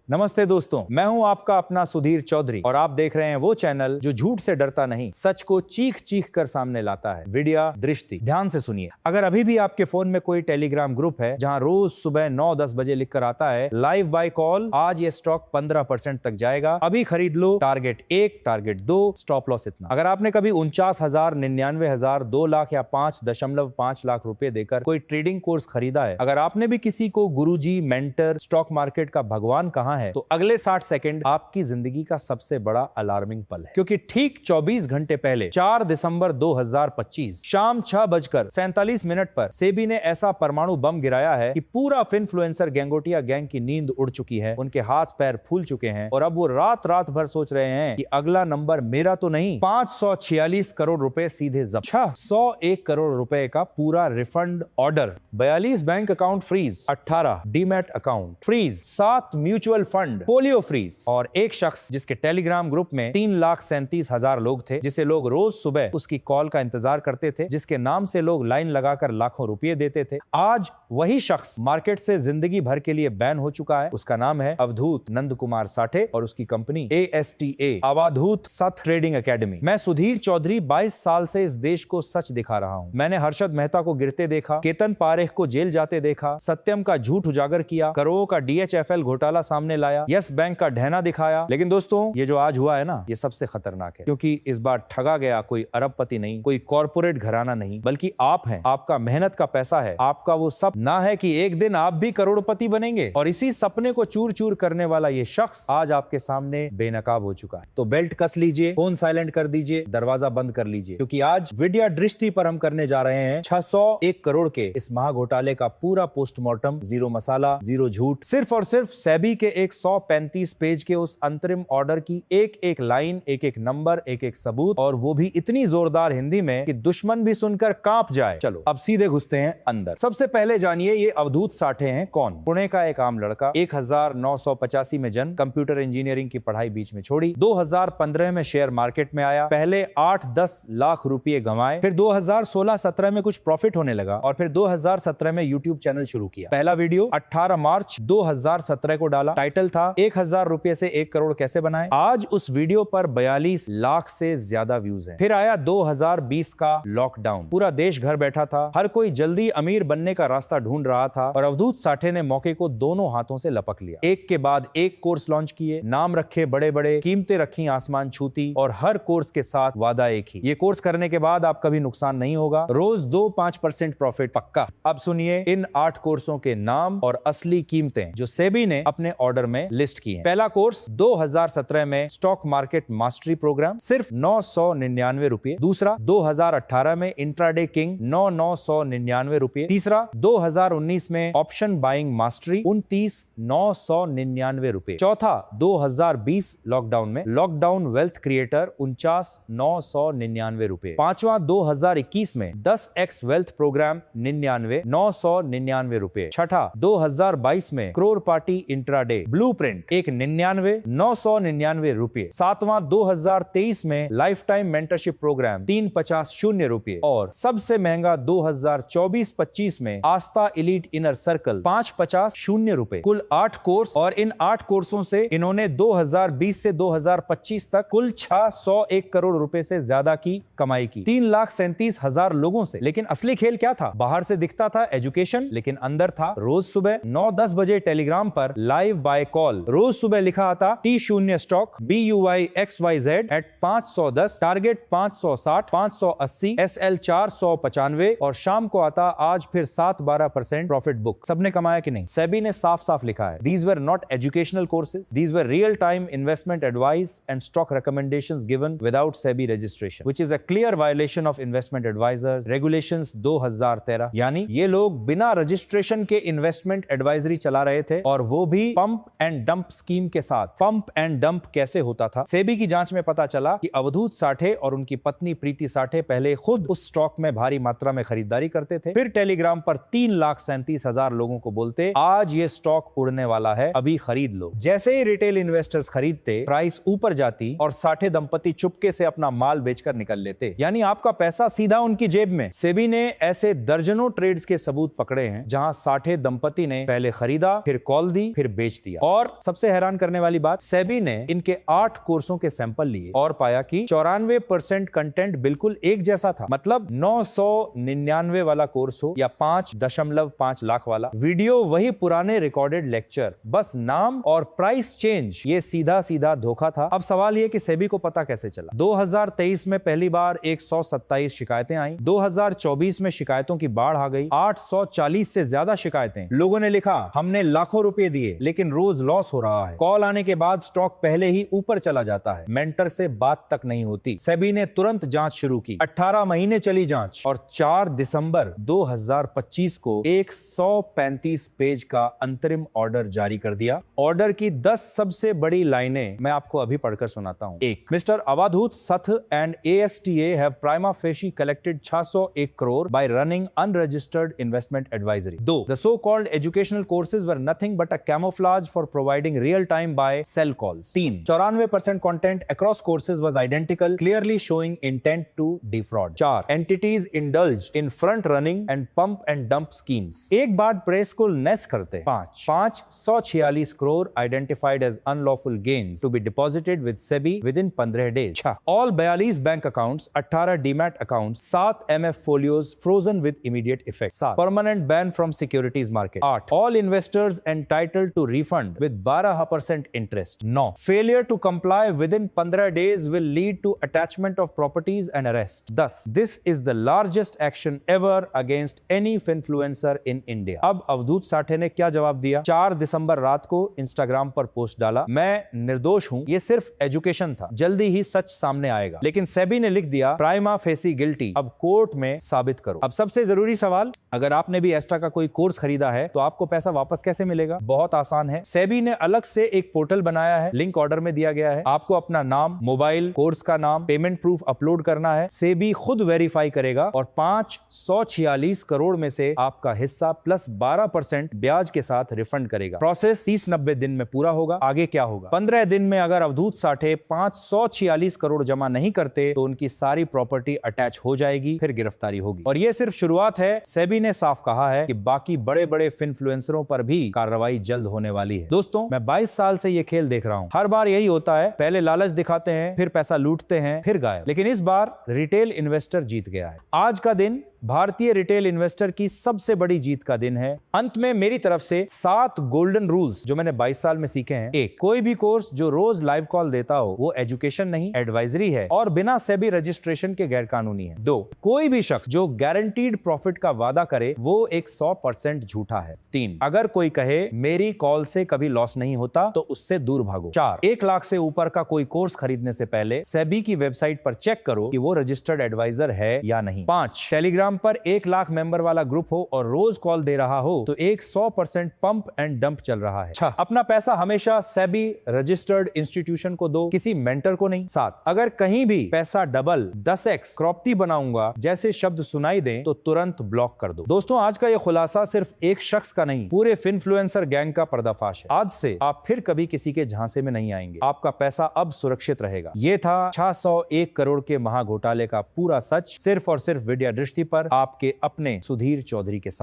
नमस्ते दोस्तों, मैं हूं आपका अपना सुधीर चौधरी और आप देख रहे हैं वो चैनल जो झूठ से डरता नहीं, सच को चीख चीख कर सामने लाता है, वीडियो दृष्टि। ध्यान से सुनिए। अगर अभी भी आपके फोन में कोई टेलीग्राम ग्रुप है जहां रोज सुबह 9-10 बजे लिखकर आता है लाइव बाय कॉल, आज ये स्टॉक 15% तक जाएगा, अभी खरीद लो, टारगेट 1, टारगेट 2, स्टॉप लॉस इतना। अगर आपने कभी 49,000, 99,000, 2 लाख या 5.5 लाख रुपए देकर कोई ट्रेडिंग कोर्स खरीदा है, अगर आपने भी किसी को गुरुजी, मेंटर, स्टॉक मार्केट का भगवान कहा है, तो अगले 60 सेकंड आपकी जिंदगी का सबसे बड़ा अलार्मिंग पल है। क्योंकि ठीक 24 घंटे पहले 4 दिसंबर 2025 शाम 6:47 पर सेबी ने ऐसा परमाणु बम गिराया है कि पूरा फिनफ्लुएंसर गैंगोटिया गैंग की नींद उड़ चुकी है, उनके हाथ पैर फूल चुके हैं और अब वो रात रात भर सोच रहे हैं कि अगला नंबर मेरा तो नहीं, 546 करोड़ रुपए सीधे जब्त। 101 करोड़ रुपए का पूरा refund order, 42 bank account freeze, 18 demat account freeze, 7 mutual fund folio freeze और एक शख्स जिसके टेलीग्राम ग्रुप में 3,37,000 लोग थे, जिसे लोग रोज सुबह उसकी कॉल का इंतजार करते थे, जिसके नाम से लोग लाइन लगाकर लाखों रुपए देते थे, आज वही शख्स मार्केट से जिंदगी भर के लिए बैन हो चुका है। उसका नाम है अवधूत नंद कुमार साठे और उसकी कंपनी ASTA, अवधूत सत ट्रेडिंग एकेडमी। मैं सुधीर चौधरी 22 साल से इस देश को सच दिखा रहा हूं। मैंने हर्षद मेहता को गिरते देखा, केतन पारेख को जेल जाते देखा, सत्यम का झूठ उजागर किया, करोड़ों का DHFL घोटाला सामने लाया, यस बैंक का ढहना दिखाया। लेकिन दोस्तों, ये जो आज हुआ है ना, ये सबसे खतरनाक है, क्योंकि इस बार ठगा गया कोई अरबपति नहीं, कोई कॉर्पोरेट घराना नहीं, बल्कि आप हैं। आपका मेहनत का पैसा है, आपका वो सपना है कि एक दिन आप भी करोड़पति बनेंगे, और इसी सपने को चूर चूर करने वाला ये शख्स आज आपके सामने बेनकाब हो चुका है। तो बेल्ट कस लीजिए, फोन साइलेंट कर दीजिए, दरवाजा बंद कर लीजिए, क्योंकि आज विद्या दृष्टि पर हम करने जा रहे हैं 601 करोड़ के इस महाघोटाले का पूरा पोस्टमार्टम, जीरो मसाला, जीरो झूठ, सिर्फ और सिर्फ सेबी के 135 पेज के उस अंतरिम ऑर्डर की एक एक लाइन, एक एक नंबर, एक एक सबूत, और वो भी इतनी जोरदार हिंदी में कि दुश्मन भी सुनकर कांप जाए। चलो अब सीधे घुसते हैं अंदर। सबसे पहले जानिए ये अवधूत साठे हैं कौन। पुणे का एक आम लड़का, 1985 में जन्म, कंप्यूटर इंजीनियरिंग की पढ़ाई बीच में छोड़ी, 2015 में शेयर मार्केट में आया, पहले 8-10 लाख रुपए गंवाए, फिर 2016-17 में कुछ प्रॉफिट होने लगा और फिर 2017 में यूट्यूब चैनल शुरू किया। पहला वीडियो 18 मार्च 2017 को डाला, टाइटल था 1000 रुपए से 1 करोड़ कैसे बनाए। आज उस वीडियो पर 42 लाख से ज्यादा व्यूज हैं। फिर आया 2020 का लॉकडाउन, पूरा देश घर बैठा था, हर कोई जल्दी अमीर बनने का रास्ता ढूंढ रहा था और अवधूत साठे ने मौके को दोनों हाथों से लपक लिया। एक के बाद एक कोर्स लॉन्च किए, नाम रखे बड़े बड़े, कीमतें रखी आसमान छूती, और हर कोर्स के साथ वादा एक ही, ये कोर्स करने के बाद आपका भी नुकसान नहीं होगा, रोज 2-5% प्रॉफिट पक्का। अब सुनिए इन 8 कोर्सों के नाम और असली कीमतें जो सेबी ने अपने ऑर्डर में लिस्ट की हैं। पहला कोर्स 2017 में स्टॉक मार्केट मास्टरी प्रोग्राम, सिर्फ 999 रुपए। दूसरा 2018 में इंट्राडे किंग, 999 रुपए। तीसरा 2019 में ऑप्शन बाइंग मास्टरी, 29,999 रुपए। चौथा 2020 लॉकडाउन में लॉकडाउन वेल्थ क्रिएटर, 49,999 रुपए। पांचवा 2021 में 10x वेल्थ प्रोग्राम, 99,999 रुपए। छठा 2022 में करोड़ पार्टी इंट्राडे ब्लूप्रिंट, 199,999 रुपए। सातवां 2023 में लाइफ टाइम मेंटरशिप प्रोग्राम, 350 रुपए। और सबसे महंगा 2024-25 में आस्था इलीट इनर सर्कल, 550 रुपए। कुल 8 कोर्स, और इन 8 कोर्सों से इन्होंने 2020 से 2025 तक कुल 601 करोड़ रुपए से ज्यादा की कमाई की, 3,37,000 लोगों से। लेकिन असली खेल क्या था? बाहर से दिखता था एजुकेशन, लेकिन अंदर था रोज सुबह 9-10 बजे टेलीग्राम पर लाइव बाय कॉल, रोज सुबह लिखा आता T0 stock BUI XYZ at 510, target 560, 580, SL 495, और शाम को आता आज फिर 7-12% प्रॉफिट बुक। सबने कमाया कि नहीं? सेबी ने साफ साफ लिखा है, these were not educational courses, these were real time investment advice and stock recommendations given without SEBI registration, which is a clear violation of investment advisors regulations 2013। यानी ये लोग बिना रजिस्ट्रेशन के इन्वेस्टमेंट एडवाइजरी चला रहे थे, और वो भी पंप एंड डंप स्कीम के साथ। पंप एंड डंप कैसे होता था? सेबी की जांच में पता चला कि अवधूत साठे और उनकी पत्नी प्रीति साठे पहले खुद उस स्टॉक में भारी मात्रा में खरीदारी करते थे, फिर टेलीग्राम पर 3,37,000 लोगों को बोलते आज ये स्टॉक उड़ने वाला है, अभी खरीद लो। जैसे ही रिटेल इन्वेस्टर्स खरीदते, प्राइस ऊपर जाती और साठे दंपति चुपके से अपना माल बेचकर निकल लेते, यानी आपका पैसा सीधा उनकी जेब में। सेबी ने ऐसे दर्जनों ट्रेड्स के सबूत पकड़े हैं जहां साठे दंपति ने पहले खरीदा, फिर कॉल दी, फिर बेच दिया। दिया। और सबसे हैरान करने वाली बात, सेबी ने इनके 8 कोर्सों के सैंपल लिए और पाया कि 94% कंटेंट बिल्कुल एक जैसा था। मतलब 999 वाला कोर्स हो या 5.5 लाख वाला, वीडियो वही पुराने रिकॉर्डेड लेक्चर, बस नाम और प्राइस चेंज। ये सीधा सीधा धोखा था। अब सवाल ये कि सेबी को पता कैसे चला। 2023 में पहली बार 127 शिकायतें आई। 2024 में शिकायतों की बाढ़ आ गई। 840 से ज्यादा शिकायतें। लोगों ने लिखा, हमने लाखों रुपए दिए लेकिन रोज लॉस हो रहा है। कॉल आने के बाद स्टॉक पहले ही ऊपर चला जाता है। मेंटर से बात तक नहीं होती। सेबी ने तुरंत जांच शुरू की। 18 महीने चली जांच और 4 दिसंबर 2025 को 135 पेज का अंतरिम ऑर्डर जारी कर दिया। ऑर्डर की 10 सबसे बड़ी लाइनें मैं आपको अभी पढ़कर सुनाता हूं। 1. मिस्टर अवाधूत सथ and ASTA have prima facie collected 601 crore by running unregistered investment advisory. 2. The so-called educational courses were nothing but a camouflage for providing real-time buy sell calls. 3. 94% content across courses was identical, clearly showing intent to defraud. 4. Entities indulged in front-running and pump and dump schemes. एक बार press को नेस करते। 5. 546 crore identified as unlawful gains to be deposited with SEBI within 15 days. All 42 bank accounts, 18 demat accounts, 7 MF folios frozen with immediate effect. 7. Permanent ban from securities market. 8. All investors entitled to refund with 12% interest. 9. Failure to comply within 15 days will lead to attachment of properties and arrest. 10. This is the largest action ever against any influencer in India. अब अवधूत साठे ने क्या जवाब दिया? 4 दिसंबर रात को Instagram पर post डाला, मैं निर्दोष हूं, ये सिर्फ एजुकेशन था, जल्दी ही सच सामने आएगा। लेकिन सेबी ने लिख दिया, प्राइमा फेसी गिल्टी, अब कोर्ट में साबित करो। अब सबसे जरूरी सवाल, अगर आपने भी एस्ट्रा का कोई कोर्स खरीदा है तो आपको पैसा वापस कैसे मिलेगा? बहुत आसान है। सेबी ने अलग से एक पोर्टल बनाया है, लिंक ऑर्डर में दिया गया है। आपको अपना नाम, मोबाइल, कोर्स का नाम, पेमेंट प्रूफ अपलोड करना है। सेबी खुद वेरीफाई करेगा और 546 करोड़ में से आपका हिस्सा प्लस 12% ब्याज के साथ रिफंड करेगा। प्रोसेस 30-90 दिन में पूरा होगा। आगे क्या होगा? 15 दिन में अगर अवधूत साठे 546 करोड़ जमा नहीं करते तो उनकी सारी प्रॉपर्टी अटैच हो जाएगी, फिर गिरफ्तारी होगी। और ये सिर्फ शुरुआत है। सेबी ने साफ कहा है कि बाकी बड़े बड़े इन्फ्लुएंसरों पर भी कार्रवाई जल्द होने वाली है। दोस्तों, मैं 22 साल से ये खेल देख रहा हूं। हर बार यही होता है, पहले लालच दिखाते हैं, फिर पैसा लूटते हैं, फिर गायब। लेकिन इस बार रिटेल इन्वेस्टर जीत गया है। आज का दिन भारतीय रिटेल इन्वेस्टर की सबसे बड़ी जीत का दिन है। अंत में मेरी तरफ से 7 गोल्डन रूल्स जो मैंने 22 साल में सीखे हैं। 1. कोई भी कोर्स जो रोज लाइव कॉल देता हो वो एजुकेशन नहीं, एडवाइजरी है और बिना सेबी रजिस्ट्रेशन के गैरकानूनी है। 2. कोई भी शख्स जो गारंटीड प्रॉफिट का वादा करे वो 100% झूठा है। 3. अगर कोई कहे मेरी कॉल से कभी लॉस नहीं होता तो उससे दूर भागो। 4. 1 लाख से ऊपर का कोई कोर्स खरीदने से पहले सेबी की वेबसाइट पर चेक करो कि वो रजिस्टर्ड एडवाइजर है या नहीं। 5. टेलीग्राम पर 1 लाख मेंबर वाला ग्रुप हो और रोज कॉल दे रहा हो तो 100% पंप एंड डंप चल रहा है। 6. अपना पैसा हमेशा सेबी रजिस्टर्ड इंस्टीट्यूशन को दो, किसी मेंटर को नहीं। 7. अगर कहीं भी पैसा डबल, 10x, क्रॉप्ती बनाऊंगा जैसे शब्द सुनाई दें तो तुरंत ब्लॉक कर दो। दोस्तों, आज का यह खुलासा सिर्फ एक शख्स का नहीं, पूरे इन्फ्लुएंसर गैंग का पर्दाफाश है। आज से आप फिर कभी किसी के झांसे में नहीं आएंगे। आपका पैसा अब सुरक्षित रहेगा। यह था 601 करोड़ के महाघोटाले का पूरा सच, सिर्फ और सिर्फ वीडियो दृष्टि पर आपके अपने सुधीर चौधरी के साथ।